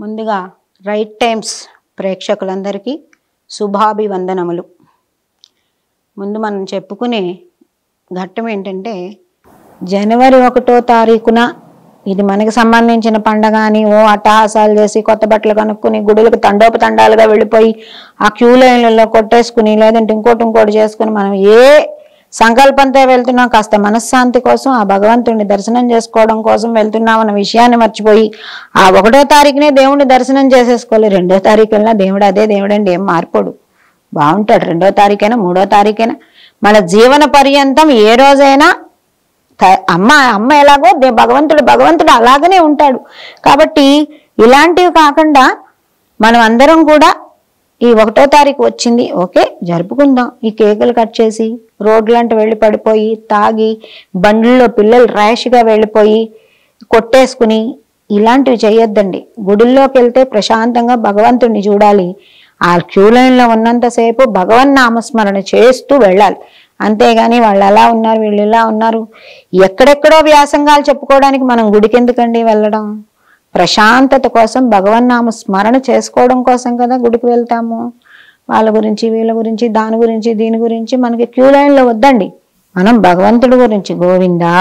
ముందుగా right times ప్రేక్షకులందరికీ శుభాభివందనములు. ముందు మనం చెప్పుకునే ఘట్టం ఏంటంటే, జనవరి 1వ తారీఖున ఇది మనకి సంబంధించిన పండగ అని అట్టహాసాలు చేసి కొత్త బట్టలు కనుక్కుని గుడులకు తండోపతండాలుగా వెళ్ళిపోయి ఆ క్యూ లైన్లలో కొట్టేసుకుని లేదంటే ఇంకోటి చేసుకుని మనం ఏ సంకల్పంతో వెళ్తున్నాం, కాస్త మనశ్శాంతి కోసం ఆ భగవంతుడిని దర్శనం చేసుకోవడం కోసం వెళ్తున్నాం అన్న విషయాన్ని మర్చిపోయి ఆ 1వ తారీఖునే దేవుడిని దర్శనం చేసేసుకోవాలి. 2వ తారీఖు వెళ్ళినా దేవుడు అదే దేవుడండి, ఏం మార్పడు, బాగుంటాడు. 2వ తారీఖైనా 3వ తారీఖైనా మన జీవన పర్యంతం ఏ రోజైనా అమ్మ ఎలాగో భగవంతుడు అలాగనే ఉంటాడు. కాబట్టి ఇలాంటివి కాకుండా మనం అందరం కూడా ఈ 1వ తారీఖు వచ్చింది, ఓకే జరుపుకుందాం. ఈ కేకులు కట్ చేసి రోడ్లంటే వెళ్ళి పడిపోయి తాగి బండ్లలో పిల్లలు ర్యాష్గా వెళ్ళిపోయి కొట్టేసుకుని ఇలాంటివి చేయొద్దండి. గుడుల్లోకి వెళ్తే ప్రశాంతంగా భగవంతుడిని చూడాలి. ఆ క్యూ లైన్లో ఉన్నంతసేపు భగవన్ నామస్మరణ చేస్తూ వెళ్ళాలి. అంతేగాని వాళ్ళు అలా ఉన్నారు వీళ్ళు ఇలా ఉన్నారు ఎక్కడెక్కడో వ్యాసంగాలు చెప్పుకోవడానికి మనం గుడికి ఎందుకండి వెళ్ళడం? ప్రశాంతత కోసం భగవన్నామ స్మరణ చేసుకోవడం కోసం కదా గుడికి వెళ్తాము. వాళ్ళ గురించి వీళ్ళ గురించి దాని గురించి దీని గురించి మనకి క్యూ లైన్లో వద్దండి. మనం భగవంతుడి గురించి గోవిందా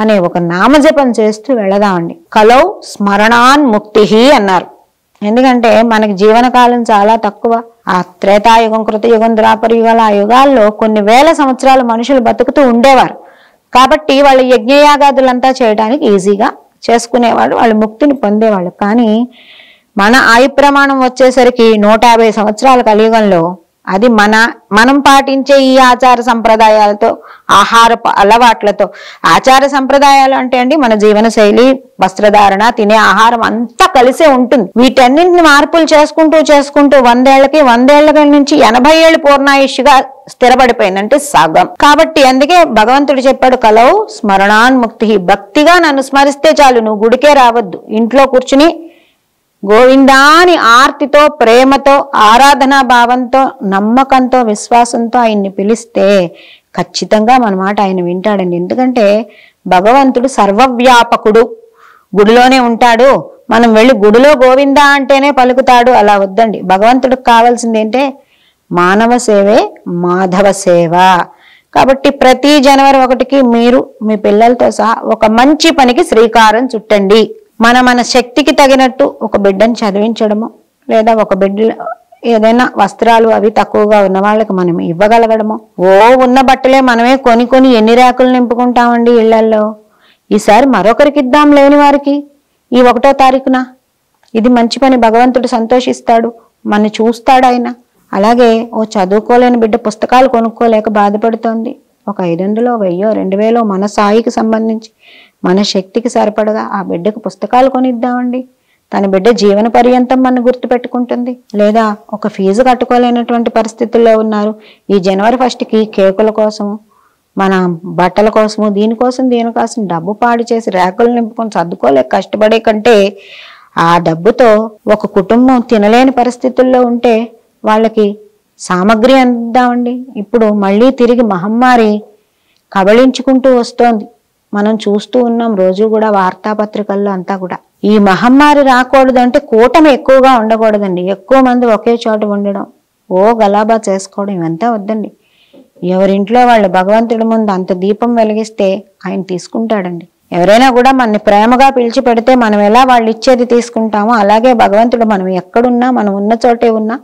అనే ఒక నామజపం చేస్తూ వెళదామండి. కలౌ స్మరణాన్ ముక్తి అన్నారు. ఎందుకంటే మనకి జీవనకాలం చాలా తక్కువ. ఆ త్రేతాయుగం, కృతయుగం, ద్వాపర యుగాలు, ఆ యుగాల్లో కొన్ని వేల సంవత్సరాలు మనుషులు బతుకుతూ ఉండేవారు. కాబట్టి వాళ్ళు యజ్ఞయాగాదులంతా చేయడానికి ఈజీగా చేసుకునేవాళ్ళు, వాళ్ళు ముక్తిని పొందేవాళ్ళు. కానీ మన ఆయు ప్రమాణం వచ్చేసరికి 150 సంవత్సరాల కలియుగంలో అది మనం పాటించే ఈ ఆచార సంప్రదాయాలతో, ఆహార అలవాట్లతో, ఆచార సంప్రదాయాలు అంటే అండి మన జీవన శైలి, వస్త్రధారణ, తినే ఆహారం అంతా కలిసే ఉంటుంది. వీటన్నింటిని మార్పులు చేసుకుంటూ 100 ఏళ్ల నుంచి 80 ఏళ్ళు పూర్ణాయుష్గా స్థిరపడిపోయింది, అంటే సగం. కాబట్టి అందుకే భగవంతుడు చెప్పాడు, కలౌ స్మరణాన్ ముక్తి. భక్తిగా నన్ను స్మరిస్తే చాలు, నువ్వు గుడికే రావద్దు, ఇంట్లో కూర్చుని గోవిందాని ఆర్తితో, ప్రేమతో, ఆరాధనా భావంతో, నమ్మకంతో, విశ్వాసంతో ఆయన్ని పిలిస్తే ఖచ్చితంగా మన మాట ఆయన వింటాడండి. ఎందుకంటే భగవంతుడు సర్వవ్యాపకుడు, గుడిలోనే ఉంటాడు. మనం వెళ్ళి గుడిలో గోవిందా అంటేనే పలుకుతాడు, అలా వద్దండి. భగవంతుడికి కావాల్సింది ఏంటే మానవ సేవే మాధవ సేవ. కాబట్టి ప్రతి జనవరి 1కి మీరు మీ పిల్లలతో సహా ఒక మంచి పనికి శ్రీకారం చుట్టండి. మన శక్తికి తగినట్టు ఒక బిడ్డను చదివించడము, లేదా ఒక బిడ్డ ఏదైనా వస్త్రాలు అవి తక్కువగా ఉన్న వాళ్ళకి మనం ఇవ్వగలగడము. ఉన్న బట్టలే మనమే కొని ఎన్ని ర్యాకులు నింపుకుంటామండి ఇళ్లల్లో. ఈసారి మరొకరికి ఇద్దాం లేని వారికి ఈ 1వ తారీఖున. ఇది మంచి పని, భగవంతుడు సంతోషిస్తాడు, మన చూస్తాడు ఆయన. అలాగే చదువుకోలేని బిడ్డ పుస్తకాలు కొనుక్కోలేక బాధపడుతోంది, ఒక 500, 1000, 2000 మన స్థాయికి సంబంధించి మన శక్తికి సరిపడగా ఆ బిడ్డకు పుస్తకాలు కొనిద్దామండి. తన బిడ్డ జీవన పర్యంతం మనం గుర్తుపెట్టుకుంటుంది. లేదా ఒక ఫీజు కట్టుకోలేనటువంటి పరిస్థితుల్లో ఉన్నారు, ఈ జనవరి 1కి కేకుల కోసము, మన బట్టల కోసము, దీనికోసం డబ్బు పాడు చేసి ర్యాకులు నింపుకొని సర్దుకోలేక కష్టపడే కంటే ఆ డబ్బుతో ఒక కుటుంబం తినలేని పరిస్థితుల్లో ఉంటే వాళ్ళకి సామగ్రి అందిద్దామండి. ఇప్పుడు మళ్ళీ తిరిగి మహమ్మారి కబళించుకుంటూ వస్తోంది, మనం చూస్తూ ఉన్నాం రోజు కూడా వార్తాపత్రికల్లో అంతా కూడా. ఈ మహమ్మారి రాకూడదంటే కూటమి ఎక్కువగా ఉండకూడదండి. ఎక్కువ మంది ఒకే చోట ఉండడం, గలాబా చేసుకోవడం ఇవంతా వద్దండి. ఎవరింట్లో వాళ్ళు భగవంతుడి ముందు అంత దీపం వెలిగిస్తే ఆయన తీసుకుంటాడండి. ఎవరైనా కూడా మనని ప్రేమగా పిలిచి పెడితే మనం ఎలా వాళ్ళు ఇచ్చేది తీసుకుంటామో అలాగే భగవంతుడు మనం ఎక్కడున్నా, మనం ఉన్న చోటే ఉన్నా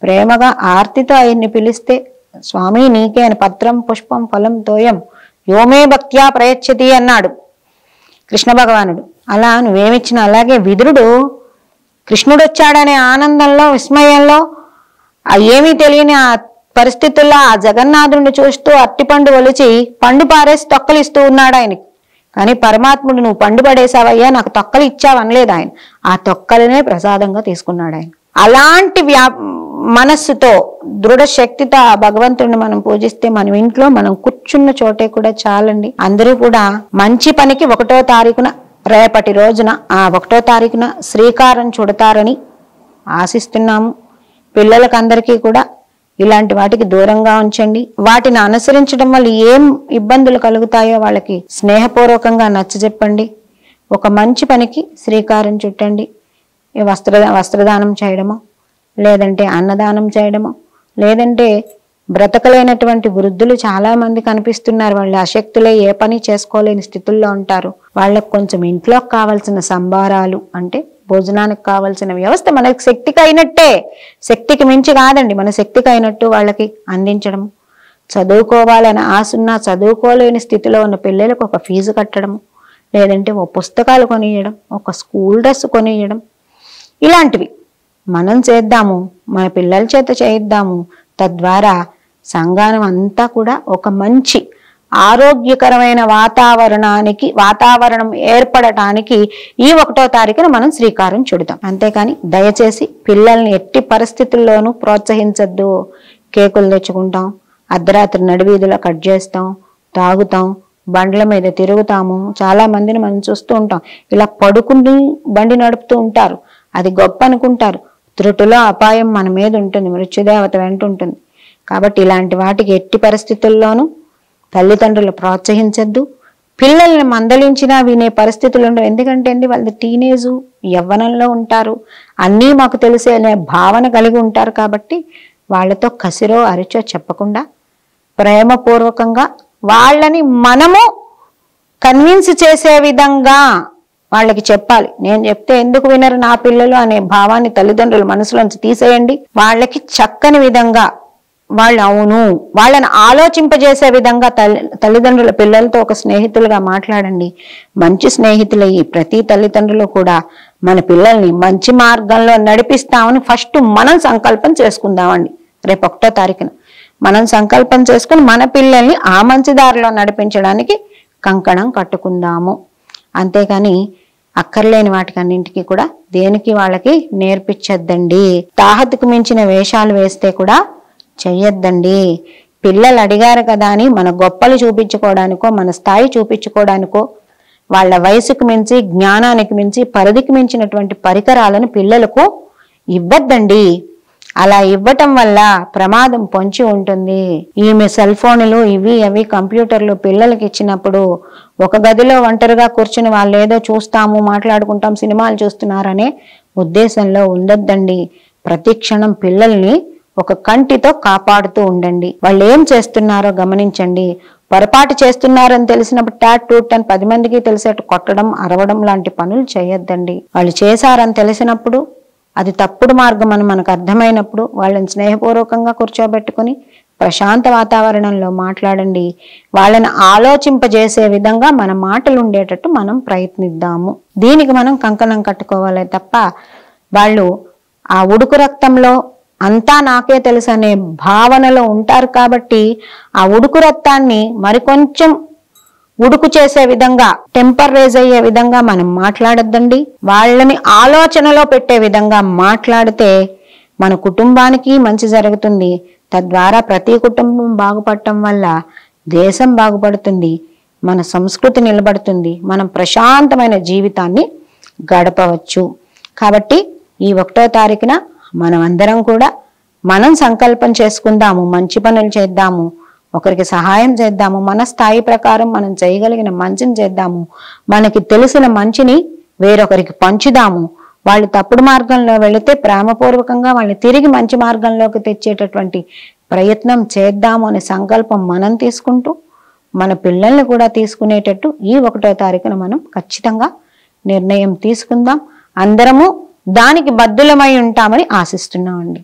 ప్రేమగా ఆర్తితో ఆయన్ని పిలిస్తే, స్వామి నీకే అని పత్రం పుష్పం ఫలం తోయం యోమే భక్త్యా ప్రయచ్చతి అన్నాడు కృష్ణ భగవానుడు. అలా నువ్వేమిచ్చినా. అలాగే విదురుడు కృష్ణుడు వచ్చాడనే ఆనందంలో, విస్మయంలో, ఏమీ తెలియని ఆ పరిస్థితుల్లో ఆ జగన్నాథుడిని చూస్తూ అట్టిపండు ఒలిచి పండు పారేసి తొక్కలు ఇస్తూ ఉన్నాడు ఆయనకి. కానీ పరమాత్ముడు నువ్వు పండు పడేసావయ్యా, నాకు తొక్కలు ఇచ్చావు అనలేదు ఆయన. ఆ తొక్కలనే ప్రసాదంగా తీసుకున్నాడు ఆయన. అలాంటి మనస్సుతో, దృఢ శక్తితో ఆ భగవంతుడిని మనం పూజిస్తే మనం ఇంట్లో మనం కూర్చున్న చోటే కూడా చాలండి. అందరూ కూడా మంచి పనికి 1వ తారీఖున, రేపటి రోజున ఆ 1వ తారీఖున శ్రీకారం చుడతారని ఆశిస్తున్నాము. పిల్లలకందరికీ కూడా ఇలాంటి వాటికి దూరంగా ఉంచండి. వాటిని అనుసరించడం వల్ల ఏం ఇబ్బందులు కలుగుతాయో వాళ్ళకి స్నేహపూర్వకంగా నచ్చజెప్పండి. ఒక మంచి పనికి శ్రీకారం చుట్టండి. ఈ వస్త్రదానం చేయడమో, లేదంటే అన్నదానం చేయడమో, లేదంటే బ్రతకలేనటువంటి వృద్ధులు చాలా మంది కనిపిస్తున్నారు. వాళ్ళు అశక్తులే ఏ పని చేసుకోలేని స్థితుల్లో ఉంటారు. వాళ్ళకు కొంచెం ఇంట్లోకి కావాల్సిన సంభారాలు అంటే భోజనానికి కావాల్సిన వ్యవస్థ మనకి శక్తికి అయినట్టే, శక్తికి మించి కాదండి, మన శక్తికి అయినట్టు వాళ్ళకి అందించడం. చదువుకోవాలని ఆశున్నా చదువుకోలేని స్థితిలో ఉన్న పిల్లలకు ఒక ఫీజు కట్టడం, లేదంటే ఓ పుస్తకాలు కొనియడం, ఒక స్కూల్ డ్రెస్ కొనియడం, ఇలాంటివి మనం చేద్దాము, మన పిల్లల చేత చేయిద్దాము. తద్వారా సంఘానం అంతా కూడా ఒక మంచి ఆరోగ్యకరమైన వాతావరణం ఏర్పడటానికి ఈ 1వ తారీఖున మనం శ్రీకారం చుడతాం. అంతేకాని దయచేసి పిల్లల్ని ఎట్టి పరిస్థితుల్లోనూ ప్రోత్సహించద్దు. కేకులు తెచ్చుకుంటాం, అర్ధరాత్రి నడివీధిలో కట్ చేస్తాం, తాగుతాం, బండ్ల మీద తిరుగుతాము. చాలా మందిని మనం చూస్తూ ఉంటాం, ఇలా పడుకుని బండి నడుపుతూ ఉంటారు. అది గొప్ప అనుకుంటారు. త్రుటిలో అపాయం మన మీద ఉంటుంది, మృత్యుదేవత వెంట ఉంటుంది. కాబట్టి ఇలాంటి వాటికి ఎట్టి పరిస్థితుల్లోనూ తల్లిదండ్రులు ప్రోత్సహించద్దు. పిల్లల్ని మందలించినా వినే పరిస్థితులు ఉండవు. ఎందుకంటే అండి వాళ్ళు టీనేజు యవ్వనంలో ఉంటారు, అన్నీ మాకు తెలిసే అనే భావన కలిగి ఉంటారు. కాబట్టి వాళ్ళతో కసిరో అరిచో చెప్పకుండా ప్రేమపూర్వకంగా వాళ్ళని మనము కన్విన్స్ చేసే విధంగా వాళ్ళకి చెప్పాలి. నేను చెప్తే ఎందుకు వినరు నా పిల్లలు అనే భావాన్ని తల్లిదండ్రుల మనసులోంచి తీసేయండి. వాళ్ళకి చక్కని విధంగా వాళ్ళు అవును వాళ్ళని ఆలోచింపజేసే విధంగా తల్లిదండ్రుల పిల్లలతో ఒక స్నేహితులుగా మాట్లాడండి. మంచి స్నేహితులయ్యి ప్రతి తల్లిదండ్రులు కూడా మన పిల్లల్ని మంచి మార్గంలో నడిపిస్తామని ఫస్ట్ మనం సంకల్పం చేసుకుందామండి. రేపు 1వ తారీఖున మనం సంకల్పం చేసుకుని మన పిల్లల్ని ఆ మంచి దారిలో నడిపించడానికి కంకణం కట్టుకుందాము. అంతేకాని అక్కర్లేని వాటికన్నింటికి కూడా దేనికి వాళ్ళకి నేర్పించద్దండి. తాహతుకు మించిన వేషాలు వేస్తే కూడా చెయ్యొద్దండి. పిల్లలు అడిగారు కదా అని మన గొప్పలు చూపించుకోవడానికో, మన స్థాయి చూపించుకోవడానికో, వాళ్ళ వయసుకు మించి, జ్ఞానానికి మించి, పరిధికి మించినటువంటి పరికరాలను పిల్లలకు ఇవ్వద్దండి. అలా ఇవ్వటం వల్ల ప్రమాదం పొంచి ఉంటుంది. ఈమె సెల్ ఫోన్లు ఇవి అవి కంప్యూటర్లు పిల్లలకి ఇచ్చినప్పుడు ఒక గదిలో ఒంటరిగా కూర్చుని వాళ్ళు ఏదో చూస్తాము, మాట్లాడుకుంటాం, సినిమాలు చూస్తున్నారనే ఉద్దేశంలో ఉండొద్దండి. ప్రతి క్షణం పిల్లల్ని ఒక కంటితో కాపాడుతూ ఉండండి. వాళ్ళు ఏం చేస్తున్నారో గమనించండి. పొరపాటు చేస్తున్నారని తెలిసినప్పుడు టాట్ టూట్ అని 10 మందికి తెలిసేట్టు కొట్టడం, అరవడం లాంటి పనులు చేయొద్దండి. వాళ్ళు చేశారని తెలిసినప్పుడు, అది తప్పుడు మార్గం అని మనకు అర్థమైనప్పుడు వాళ్ళని స్నేహపూర్వకంగా కూర్చోబెట్టుకుని ప్రశాంత వాతావరణంలో మాట్లాడండి. వాళ్ళని ఆలోచింపజేసే విధంగా మన మాటలు ఉండేటట్టు మనం ప్రయత్నిద్దాము. దీనికి మనం కంకణం కట్టుకోవాలి తప్ప వాళ్ళు ఆ ఉడుకు రక్తంలో అంతా నాకే తెలుసు అనే భావనలో ఉంటారు. కాబట్టి ఆ ఉడుకు రక్తాన్ని మరికొంచెం ఉడుకు చేసే విధంగా, టెంపర్ రేజ్ అయ్యే విధంగా మనం మాట్లాడొద్దండి. వాళ్ళని ఆలోచనలో పెట్టే విధంగా మాట్లాడితే మన కుటుంబానికి మంచి జరుగుతుంది. తద్వారా ప్రతి కుటుంబం బాగుపడటం వల్ల దేశం బాగుపడుతుంది, మన సంస్కృతి నిలబడుతుంది, మనం ప్రశాంతమైన జీవితాన్ని గడపవచ్చు. కాబట్టి ఈ 1వ తారీఖున మనం అందరం కూడా మనం సంకల్పం చేసుకుందాము, మంచి పనులు చేద్దాము, ఒకరికి సహాయం చేద్దాము, మన స్థాయి ప్రకారం మనం చేయగలిగిన మంచిని చేద్దాము, మనకి తెలిసిన మంచిని వేరొకరికి పంచుదాము. వాళ్ళు తప్పుడు మార్గంలో వెళితే ప్రేమపూర్వకంగా వాళ్ళని తిరిగి మంచి మార్గంలోకి తెచ్చేటటువంటి ప్రయత్నం చేద్దాము అనే సంకల్పం మనం తీసుకుంటూ మన పిల్లల్ని కూడా తీసుకునేటట్టు ఈ 1వ తారీఖున మనం ఖచ్చితంగా నిర్ణయం తీసుకుందాం. అందరము దానికి బద్దులమై ఉంటామని ఆశిస్తున్నామండి.